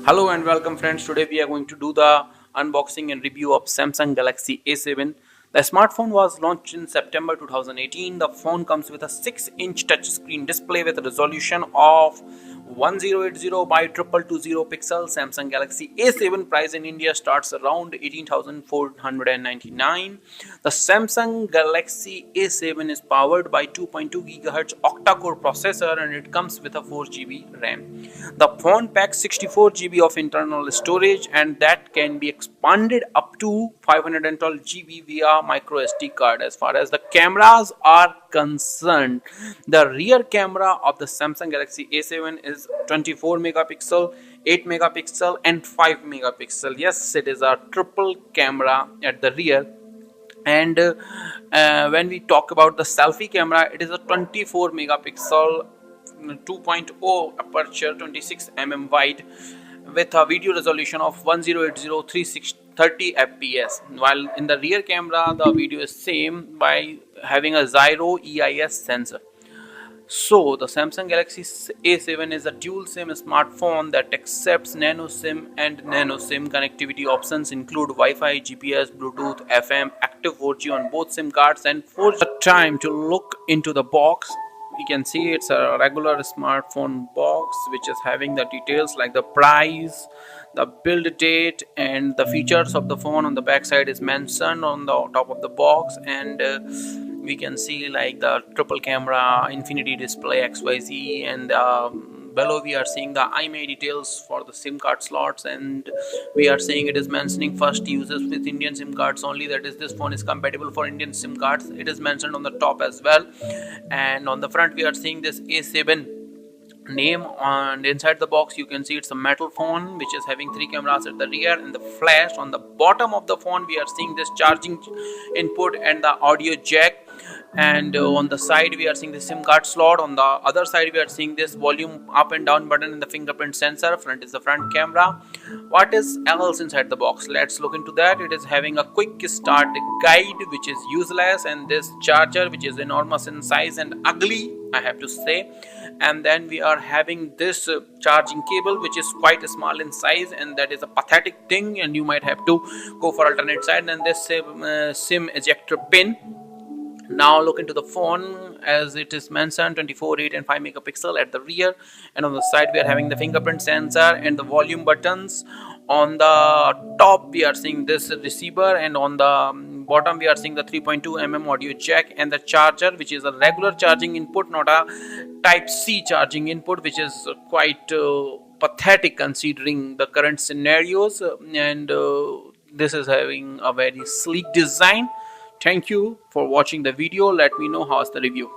Hello and welcome friends. Today we are going to do the unboxing and review of Samsung Galaxy A7. The smartphone was launched in September 2018. The phone comes with a 6-inch touchscreen display with a resolution of 1080 by 2220 pixels. Samsung Galaxy A7 price in India starts around 18,499. The Samsung Galaxy A7 is powered by 2.2 GHz octa-core processor and it comes with a 4 GB RAM. The phone packs 64 GB of internal storage and that can be expanded up to 512 GB via micro SD card. As far as the cameras are concerned, the rear camera of the Samsung Galaxy A7 is 24 megapixel, 8 megapixel and 5 megapixel. Yes, it is a triple camera at the rear. And when we talk about the selfie camera, it is a 24 megapixel 2.0 aperture, 26 wide, with a video resolution of 1080 fps, while in the rear camera the video is same by having a gyro EIS sensor. So the Samsung Galaxy A7 is a dual SIM smartphone that accepts nano SIM and nano SIM connectivity. Options include Wi-Fi, GPS, Bluetooth, FM, active 4G on both SIM cards and 4G. Time to look into the box. We can see it's a regular smartphone box which is having the details like the price, the build date and the features of the phone on the back side is mentioned on the top of the box. And we can see like the triple camera, infinity display, XYZ, and below we are seeing the IMEI details for the SIM card slots, and we are seeing it is mentioning first uses with Indian SIM cards only, that is this phone is compatible for Indian SIM cards. It is mentioned on the top as well, and on the front we are seeing this A7 name, and inside the box you can see it's a metal phone which is having 3 cameras at the rear and the flash. On the bottom of the phone we are seeing this charging input and the audio jack, and on the side we are seeing the SIM card slot. On the other side we are seeing this volume up and down button and the fingerprint sensor. Front is the front camera. What is else inside the box? Let's look into that. It is having a quick start guide which is useless, and this charger which is enormous in size and ugly, I have to say. And then we are having this charging cable which is quite small in size, and that is a pathetic thing, and you might have to go for alternate side. And this SIM ejector pin. Now look into the phone, as it is mentioned 24, 8 and 5 megapixel at the rear, and on the side we are having the fingerprint sensor and the volume buttons. On the top we are seeing this receiver, and on the bottom we are seeing the 3.2 audio jack and the charger which is a regular charging input, not a type C charging input, which is quite pathetic considering the current scenarios. And this is having a very sleek design. Thank you for watching the video. Let me know how's the review.